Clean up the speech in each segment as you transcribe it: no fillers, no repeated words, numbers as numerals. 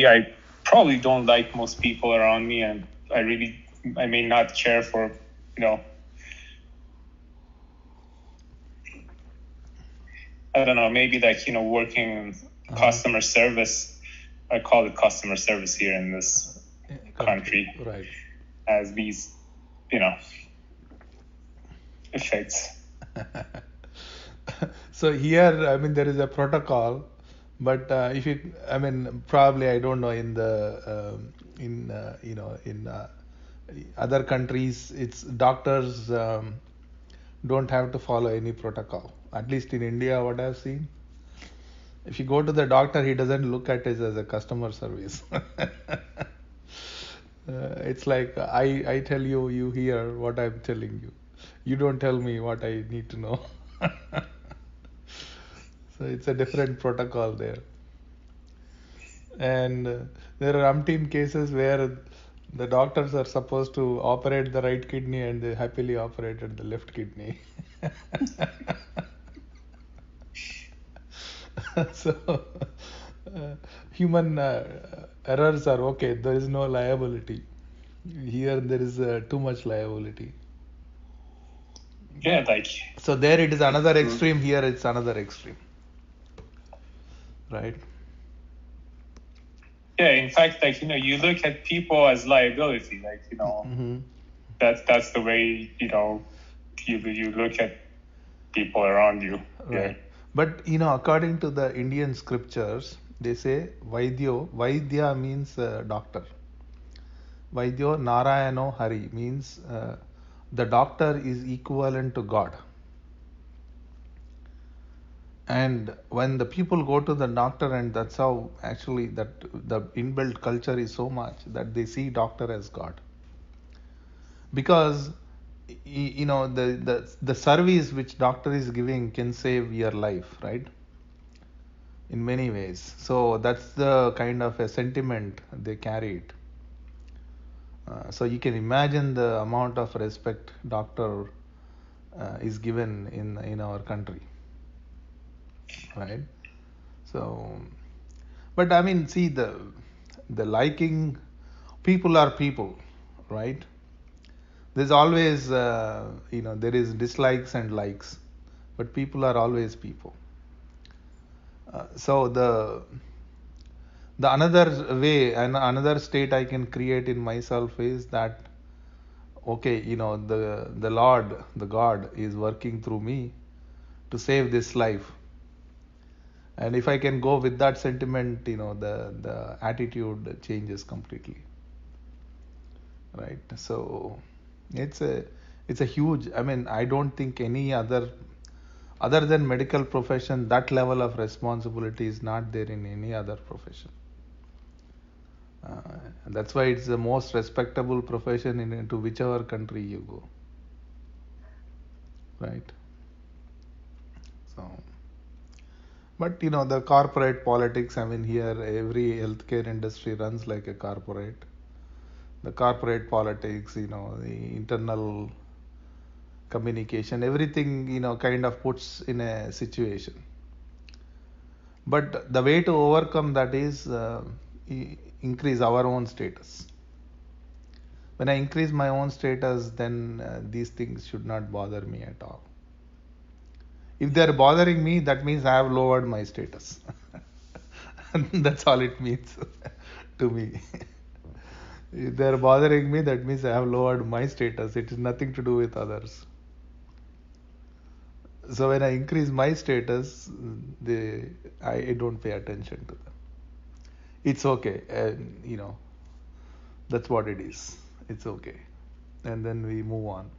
I probably don't like most people around me, and I may not care for, I don't know, maybe like, working in customer service. I call it customer service here in this country. Right. Has these, effects. So here, I mean, there is a protocol, but if it, I mean, probably I don't know in the in other countries, it's doctors don't have to follow any protocol. At least in India, what I've seen, if you go to the doctor, he doesn't look at it as a customer service. It's like I tell you, you hear what I'm telling you. You don't tell me what I need to know. So it's a different protocol there. And there are umpteen cases where the doctors are supposed to operate the right kidney and they happily operated the left kidney. So human errors are okay. There is no liability. Here there is too much liability. Yeah, like. So there it is another extreme. Here it's another extreme. Right. Yeah, in fact, like, you look at people as liability, like, Mm-hmm. that's the way, you look at people around you. Right. But according to the Indian scriptures, they say Vaidya means doctor. Vaidyo Narayano Hari means the doctor is equivalent to God. And when the people go to the doctor, and that's how actually that the inbuilt culture is so much that they see doctor as God. Because the service which doctor is giving can save your life, right? In many ways. So that's the kind of a sentiment they carried. So you can imagine the amount of respect doctor is given in our country, right? So, but I mean, see the liking, people are people, right? There's always there is dislikes and likes, but people are always people. So the another way and another state I can create in myself is that okay, the Lord, the God is working through me to save this life. And if I can go with that sentiment, the attitude changes completely, right? So it's a huge, I mean, I don't think any other than medical profession, that level of responsibility is not there in any other profession. And that's why it's the most respectable profession into whichever country you go, right? So, but the corporate politics, I mean, here every healthcare industry runs like a corporate. The corporate politics, the internal communication, everything, kind of puts in a situation. But the way to overcome that is increase our own status. When I increase my own status, then these things should not bother me at all. If they are bothering me, that means I have lowered my status. That's all it means to me. If they are bothering me, that means I have lowered my status. It is nothing to do with others. So when I increase my status, I don't pay attention to them. It's okay, and that's what it is. It's okay, and then we move on.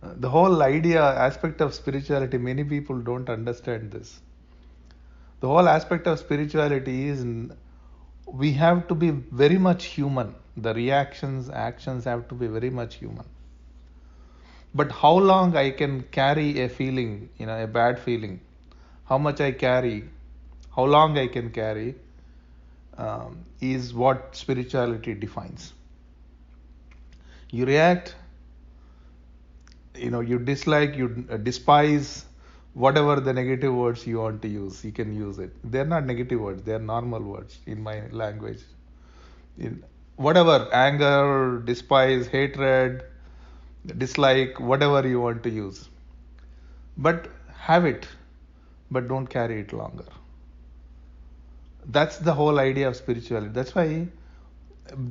The whole idea aspect of spirituality, many people don't understand this. The whole aspect of spirituality is we have to be very much human. The reactions, actions have to be very much human. But how long I can carry a feeling, a bad feeling, how much I carry, how long I can carry, is what spirituality defines. You react, you dislike, you despise whatever the negative words you want to use, you can use it. They're not negative words, they're normal words in my language. In whatever, anger, despise, hatred, dislike, whatever you want to use. But have it, but don't carry it longer. That's the whole idea of spirituality. That's why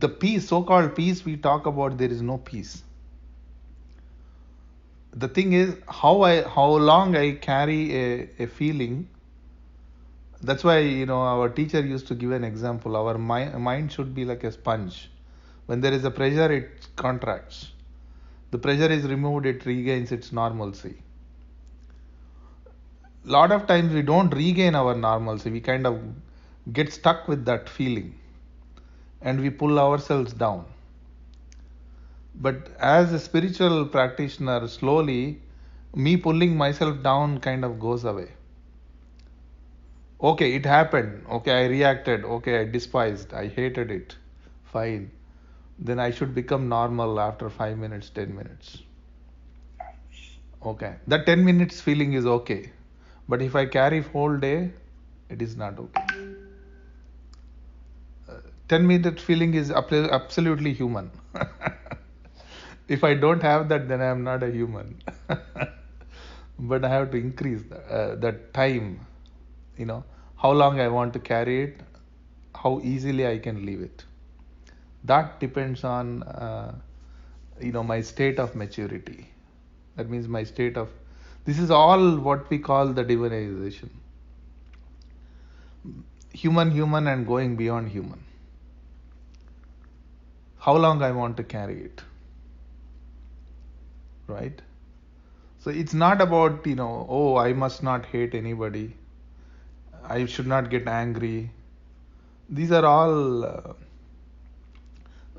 the peace, so-called peace we talk about, there is no peace. The thing is how long I carry a feeling. That's why our teacher used to give an example. Our mind should be like a sponge. When there is a pressure, it contracts. The pressure is removed, it regains its normalcy. Lot of times we don't regain our normalcy. We kind of get stuck with that feeling and we pull ourselves down. But as a spiritual practitioner, slowly me pulling myself down kind of goes away. Okay, it happened. Okay, I reacted. Okay, I despised. I hated it. Fine. Then I should become normal after 5 minutes, 10 minutes. Okay. That 10 minutes feeling is okay. But if I carry whole day, it is not okay. 10-minute feeling is absolutely human. If I don't have that, then I am not a human. But I have to increase that time. How long I want to carry it, how easily I can leave it. That depends on my state of maturity. That means my state of, this is all what we call the divinization. Human and going beyond human. How long I want to carry it. Right? So it's not about, I must not hate anybody. I should not get angry. These are all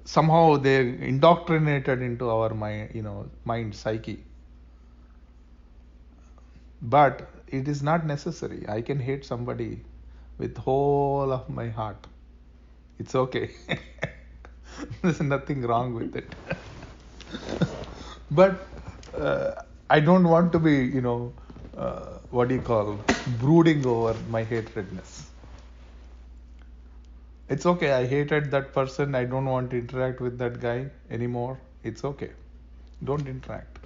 somehow they're indoctrinated into our mind psyche. But it is not necessary. I can hate somebody with whole of my heart. It's okay. There's nothing wrong with it. But I don't want to be, brooding over my hatredness. It's okay. I hated that person. I don't want to interact with that guy anymore. It's okay. Don't interact.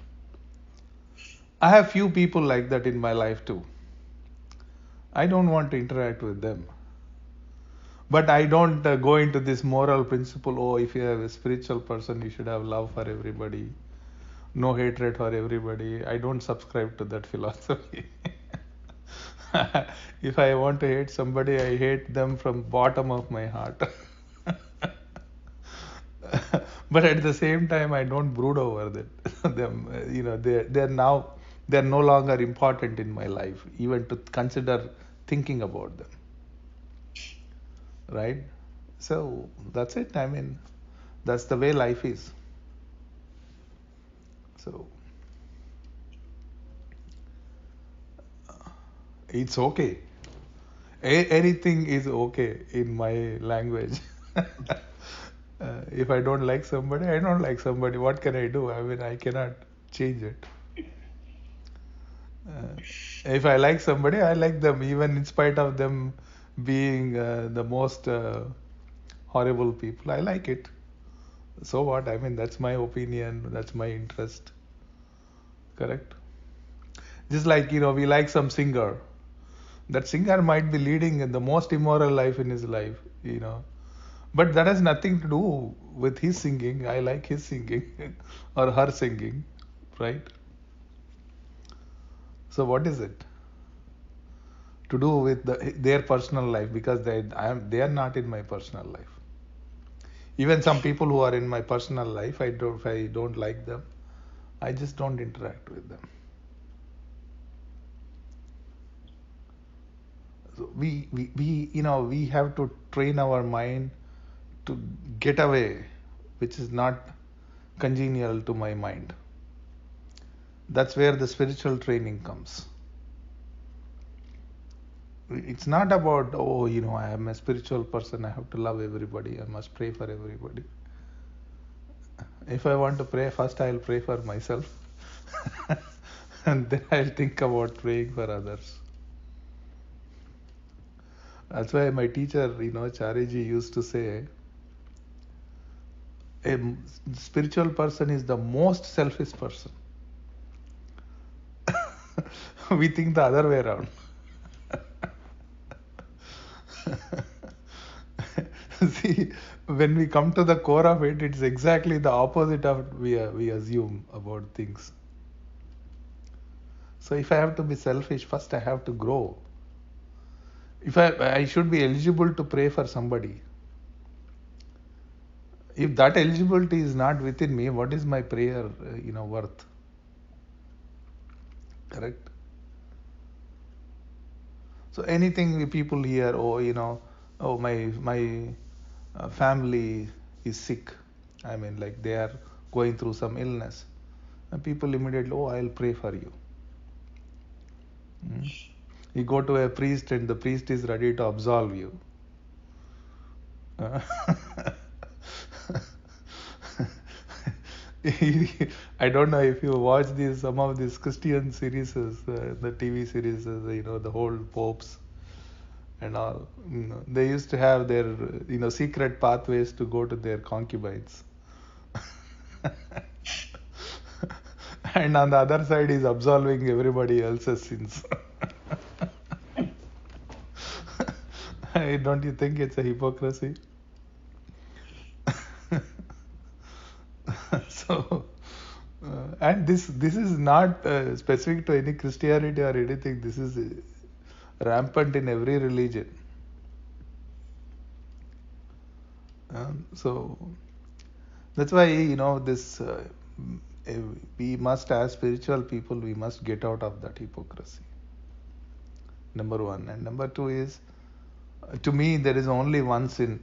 I have few people like that in my life too. I don't want to interact with them. But I don't go into this moral principle, if you are a spiritual person, you should have love for everybody. No hatred for everybody. I don't subscribe to that philosophy. If I want to hate somebody, I hate them from bottom of my heart. But at the same time, I don't brood over them. They're no longer important in my life, even to consider thinking about them. Right? So that's it. I mean, that's the way life is. So it's okay. Anything is okay in my language. If I don't like somebody, I don't like somebody. What can I do? I mean, I cannot change it. If I like somebody, I like them, even in spite of them being the most horrible people. I like it. So what? I mean, that's my opinion. That's my interest. Correct? Just like, we like some singer. That singer might be leading the most immoral life in his life, But that has nothing to do with his singing. I like his singing or her singing, right? So what is it? To do with their personal life, because they are not in my personal life. Even some people who are in my personal life, if I don't like them, I just don't interact with them. So we have to train our mind to get away, which is not congenial to my mind. That's where the spiritual training comes. It's not about, I am a spiritual person, I have to love everybody, I must pray for everybody. If I want to pray, first I'll pray for myself. and then I'll think about praying for others. That's why my teacher, Chariji used to say, spiritual person is the most selfish person. We think the other way around. See, when we come to the core of it, it's exactly the opposite of we assume about things. So if I have to be selfish, first I have to grow. If I should be eligible to pray for somebody. If that eligibility is not within me, what is my prayer, worth? Correct? So anything people hear, oh my family is sick. I mean, like they are going through some illness, and people immediately, oh, I'll pray for you. You go to a priest, and the priest is ready to absolve you. I don't know if you watch some of these Christian series, the TV series, the whole popes and all. They used to have their, secret pathways to go to their concubines. And on the other side, he's absolving everybody else's sins. Don't you think it's a hypocrisy? So, and this is not specific to any Christianity or anything. This is rampant in every religion. So that's why this we must, as spiritual people, we must get out of that hypocrisy. Number one. And number two is, to me, there is only one sin: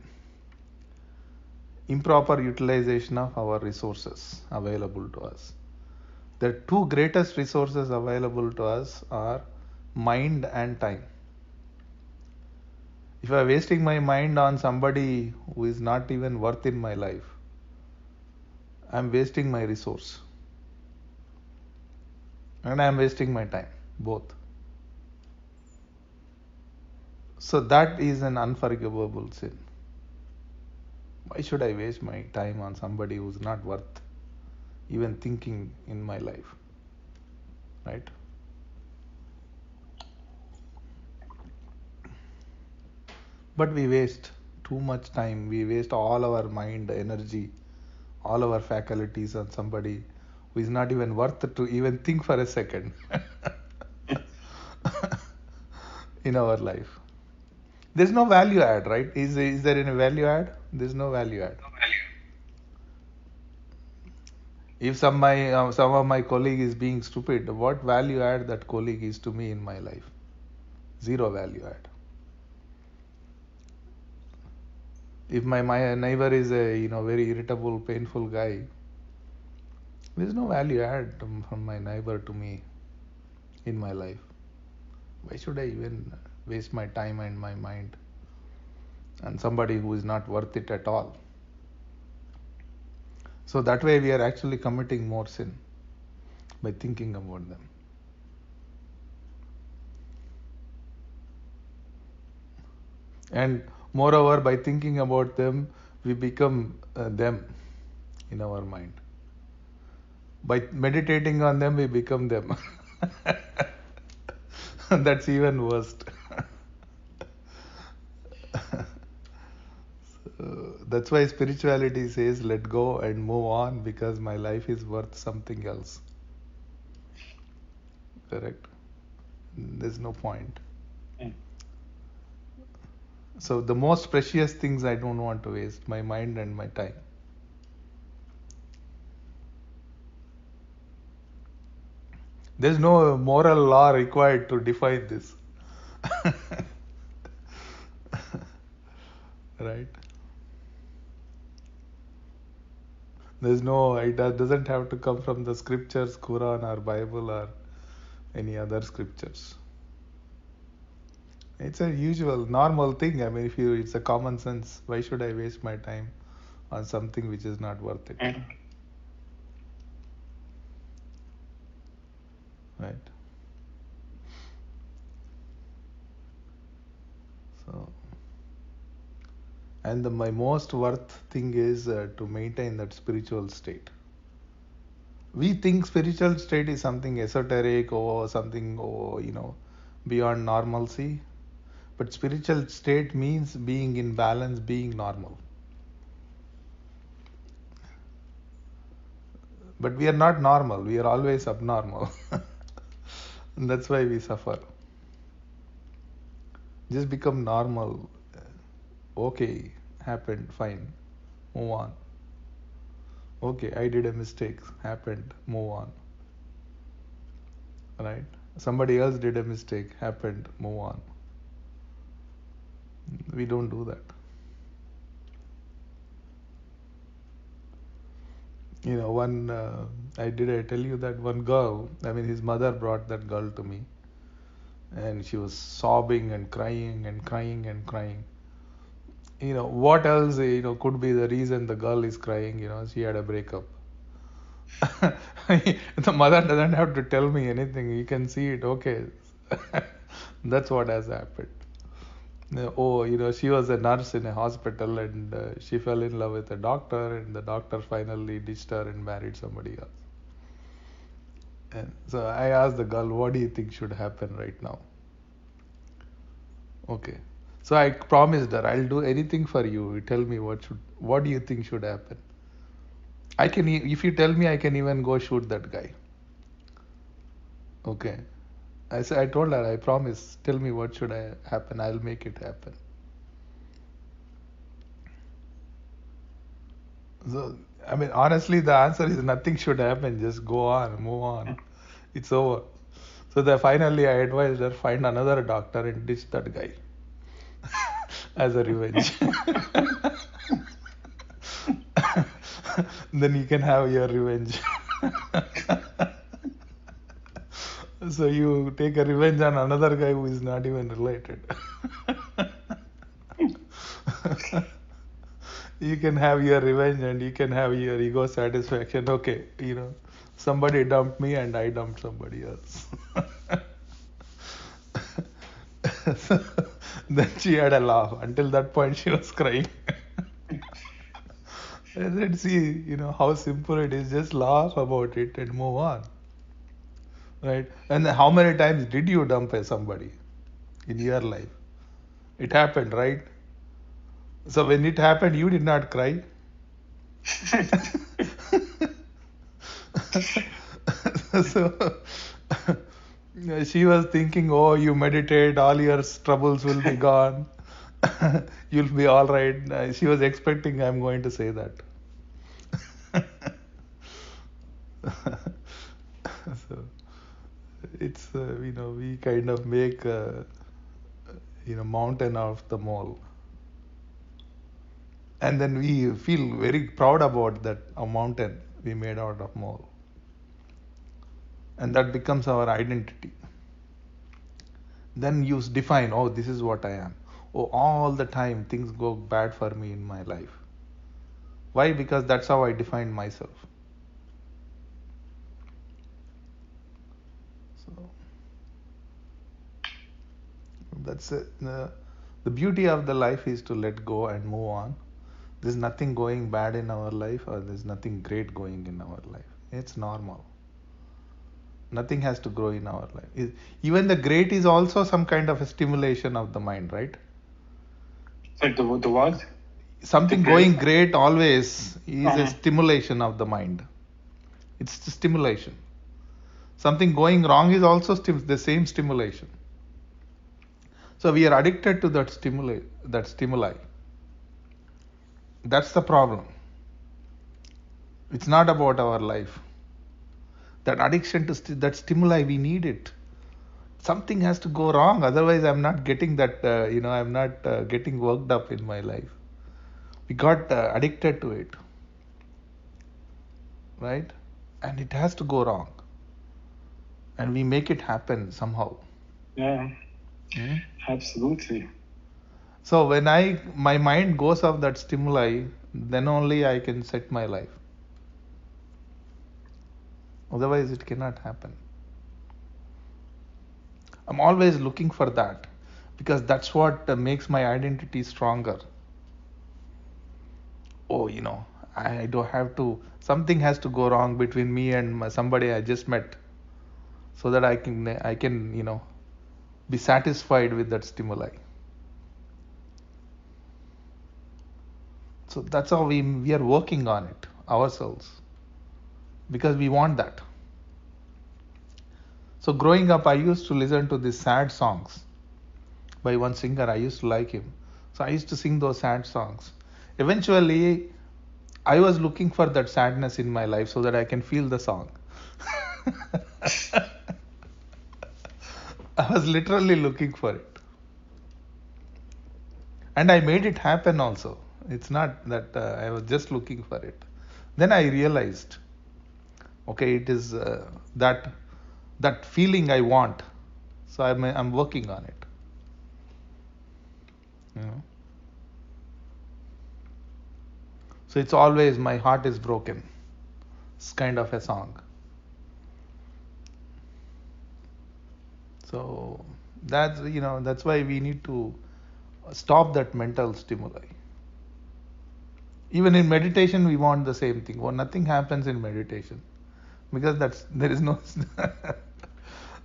improper utilization of our resources available to us. The two greatest resources available to us are mind and time. If I'm wasting my mind on somebody who is not even worth in my life, I'm wasting my resource. And I'm wasting my time, both. So that is an unforgivable sin. Why should I waste my time on somebody who's not worth even thinking in my life? Right? But we waste too much time. We waste all our mind, energy, all our faculties on somebody who is not even worth to even think for a second in our life. There's no value add, right? Is there any value add? There's no value add. If some of my colleague is being stupid, what value add that colleague is to me in my life? Zero value add. If my neighbor is a very irritable, painful guy, there's no value add from my neighbor to me in my life. Why should I even waste my time and my mind on somebody who is not worth it at all? So that way we are actually committing more sin by thinking about them. And moreover, by thinking about them, we become them in our mind. By meditating on them, we become them. That's even worse. That's why spirituality says, let go and move on, because my life is worth something else. Correct? There's no point. So the most precious things I don't want to waste: my mind and my time. There's no moral law required to define this. Right? There's no, it doesn't have to come from the scriptures, Quran or Bible or any other scriptures. It's a usual, normal thing. I mean, it's a common sense. Why should I waste my time on something which is not worth it? right? So, and my most worth thing is to maintain that spiritual state. We think spiritual state is something esoteric or something, or beyond normalcy. But spiritual state means being in balance, being normal. But we are not normal. We are always abnormal. And that's why we suffer. Just become normal. Okay, happened, fine. Move on. Okay, I did a mistake. Happened, move on. Right? Somebody else did a mistake. Happened, move on. We don't do that. I tell you that one girl, his mother brought that girl to me, and she was sobbing and crying and crying and crying. What else, could be the reason the girl is crying? She had a breakup. The mother doesn't have to tell me anything. You can see it. Okay. That's what has happened. Oh, she was a nurse in a hospital, and she fell in love with a doctor, and the doctor finally ditched her and married somebody else. And so I asked the girl, what do you think should happen right now? Okay. So I promised her, I'll do anything for you. You tell me what do you think should happen? If you tell me, I can even go shoot that guy. Okay. I told her, I promise, tell me what should happen. I'll make it happen. So, honestly, the answer is nothing should happen. Just go on, move on. It's over. So finally, I advised her, find another doctor and ditch that guy as a revenge. Then you can have your revenge. So you take a revenge on another guy who is not even related. You can have your revenge and you can have your ego satisfaction. Okay, somebody dumped me and I dumped somebody else. Then she had a laugh. Until that point, she was crying. I said, see, how simple it is. Just laugh about it and move on. Right? And how many times did you dump somebody in your life? It happened, right? So when it happened, you did not cry. So she was thinking, oh, you meditate, all your troubles will be gone. You'll be all right. She was expecting I'm going to say that. So it's we kind of make mountain out of the mole, and then we feel very proud about that a mountain we made out of mole, and that becomes our identity. Then you define, oh, this is what I am. Oh, all the time things go bad for me in my life. Why? Because that's how I define myself. So that's it. The beauty of the life is to let go and move on. There's nothing going bad in our life, or there's nothing great going in our life. It's normal. Nothing has to grow in our life. Even the great is also some kind of a stimulation of the mind, right? Like the what? Something going great always is a stimulation of the mind. It's the stimulation. Something going wrong is also the same stimulation. So we are addicted to that stimuli. That's the problem. It's not about our life. That addiction to that stimuli, we need it. Something has to go wrong, otherwise I'm not getting that. I'm not getting worked up in my life. We got addicted to it, right? And it has to go wrong, and we make it happen somehow. Yeah, absolutely. So when my mind goes off that stimuli, then only I can set my life. Otherwise, it cannot happen. I'm always looking for that because that's what makes my identity stronger. Oh, I don't have to, something has to go wrong between me and somebody I just met so that I can be satisfied with that stimuli. So that's how we are working on it ourselves because we want that. So growing up, I used to listen to these sad songs by one singer. I used to like him. So I used to sing those sad songs. Eventually, I was looking for that sadness in my life so that I can feel the song. I was literally looking for it. And I made it happen also. It's not that I was just looking for it. Then I realized, okay, it is that feeling I want. So I'm working on it. You know. So it's always my heart is broken. It's kind of a song. So that's why we need to stop that mental stimuli. Even in meditation, we want the same thing. Well, nothing happens in meditation because there is no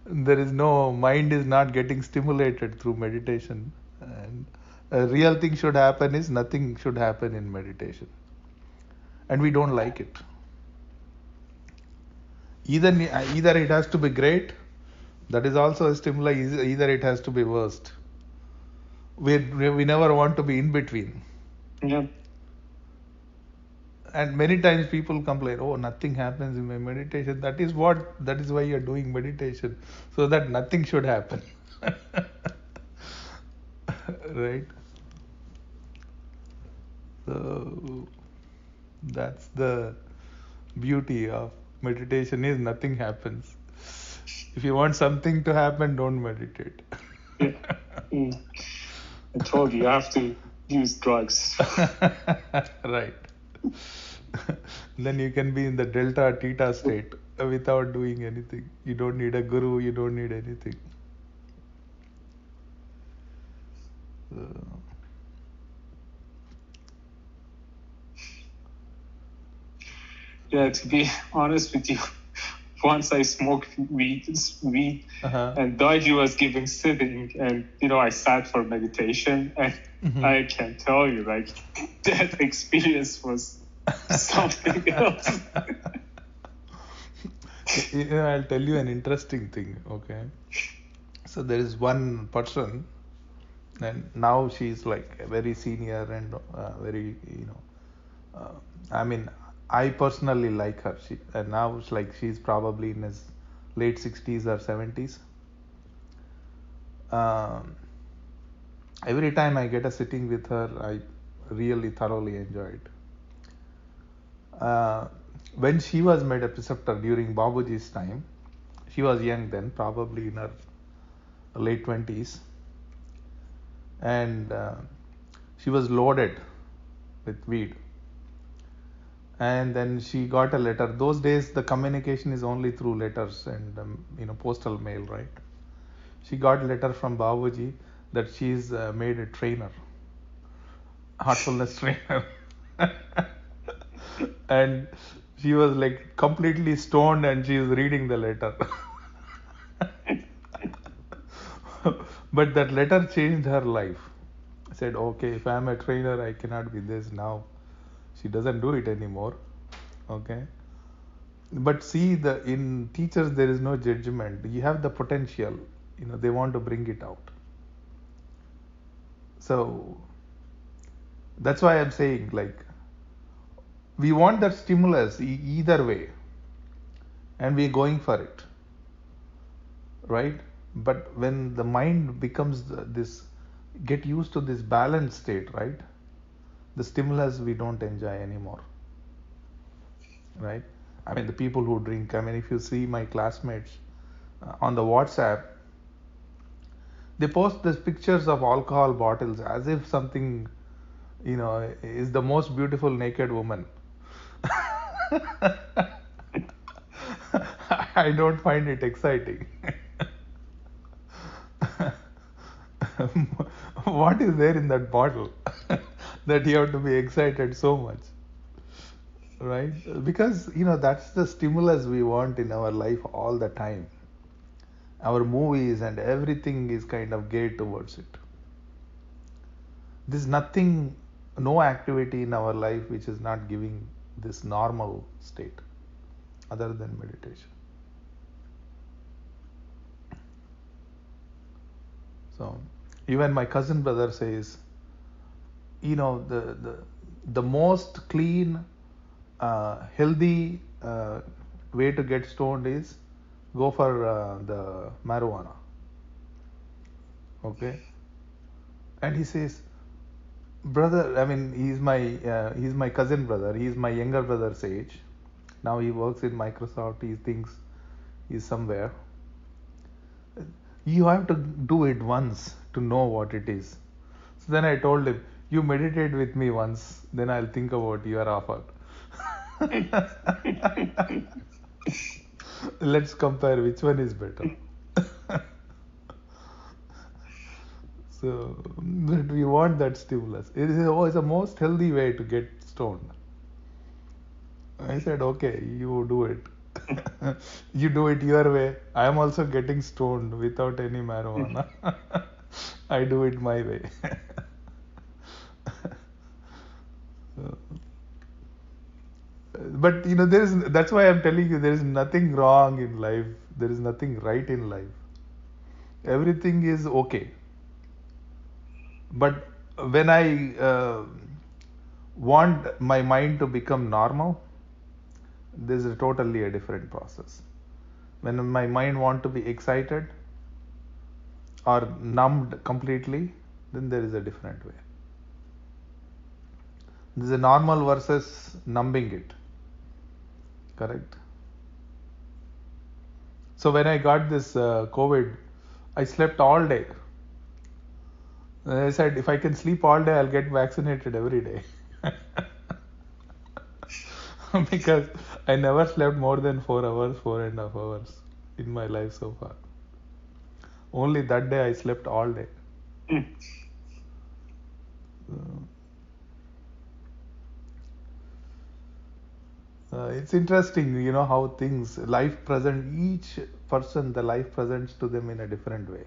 there is no mind is not getting stimulated through meditation. And a real thing should happen is nothing should happen in meditation, and we don't like it. Either it has to be great, that is also a stimuli. Either it has to be worst. We never want to be in between. Yeah. And many times people complain, oh, nothing happens in my meditation. That is why you're doing meditation, so that nothing should happen. Right? So that's the beauty of meditation is nothing happens. If you want something to happen, don't meditate. Yeah. I told you, you have to use drugs. Right. Then you can be in the delta theta state without doing anything. You don't need a guru, you don't need anything. Yeah, to be honest with you, once I smoked weed, and Daiji was giving sitting, and I sat for meditation, and I can tell you, like, that experience was something else. I'll tell you an interesting thing. Okay, so there is one person, and now she's like very senior and very I mean, I personally like her. And now it's like she's probably in his late 60s or 70s. Every time I get a sitting with her, I really thoroughly enjoy it. When she was made a preceptor during Babuji's time, she was young then, probably in her late 20s, and she was loaded with weed. And then she got a letter. Those days, the communication is only through letters and postal mail, right? She got a letter from Babuji that she's made a trainer, heartfulness trainer, and she was like completely stoned, and she is reading the letter. But that letter changed her life. I said, okay, if I'm a trainer, I cannot be this now. She doesn't do it anymore. Okay. But see, in teachers there is no judgment. You have the potential. They want to bring it out. So that's why I'm saying, like, we want that stimulus either way, and we're going for it, right? But when the mind becomes get used to this balanced state, right? The stimulus we don't enjoy anymore, right? I mean, the people who drink, I mean, if you see my classmates on the WhatsApp, they post these pictures of alcohol bottles as if something, is the most beautiful naked woman. I don't find it exciting. What is there in that bottle that you have to be excited so much, right? Because that's the stimulus we want in our life all the time. Our movies and everything is kind of geared towards it. There's nothing, no activity in our life which is not giving this normal state other than meditation. So even my cousin brother says, the most clean, healthy way to get stoned is go for the marijuana. Okay, and he says, brother, I mean, he's my cousin brother. He's my younger brother's age. Now he works in Microsoft. He thinks he's somewhere. You have to do it once to know what it is. So then I told him, you meditate with me once, then I'll think about your offer. Let's compare which one is better. So, but we want that stimulus. It's the most healthy way to get stoned. I said, okay, you do it. You do it your way. I am also getting stoned without any marijuana. I do it my way. But that's why I'm telling you, there is nothing wrong in life. There is nothing right in life. Everything is okay. But when I want my mind to become normal, this is totally a different process. When my mind wants to be excited or numbed completely, then there is a different way. This is a normal versus numbing it. Correct? So when I got this COVID, I slept all day. And I said, if I can sleep all day, I'll get vaccinated every day. Because I never slept more than 4 hours, 4.5 hours in my life so far. Only that day I slept all day. It's interesting, how life present, each person, the life presents to them in a different way,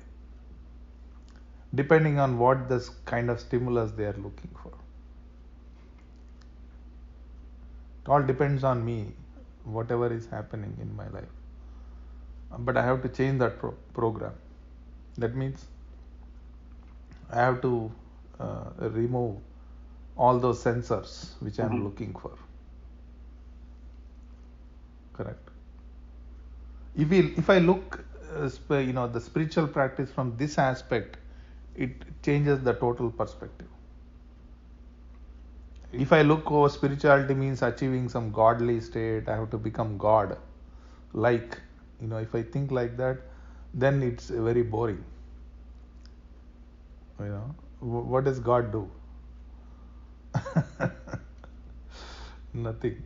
depending on what this kind of stimulus they are looking for. It all depends on me, whatever is happening in my life. But I have to change that program. That means I have to remove all those sensors which I am looking for. Correct. If I look, the spiritual practice from this aspect, it changes the total perspective. If I look, spirituality means achieving some godly state, I have to become God. If I think like that, then it's very boring. What does God do? Nothing.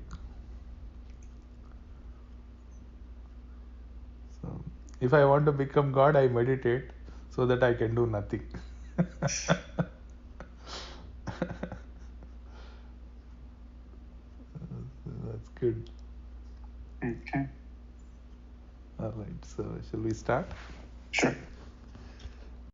So, if I want to become God, I meditate so that I can do nothing. That's good. Okay. All right. So, shall we start? Sure.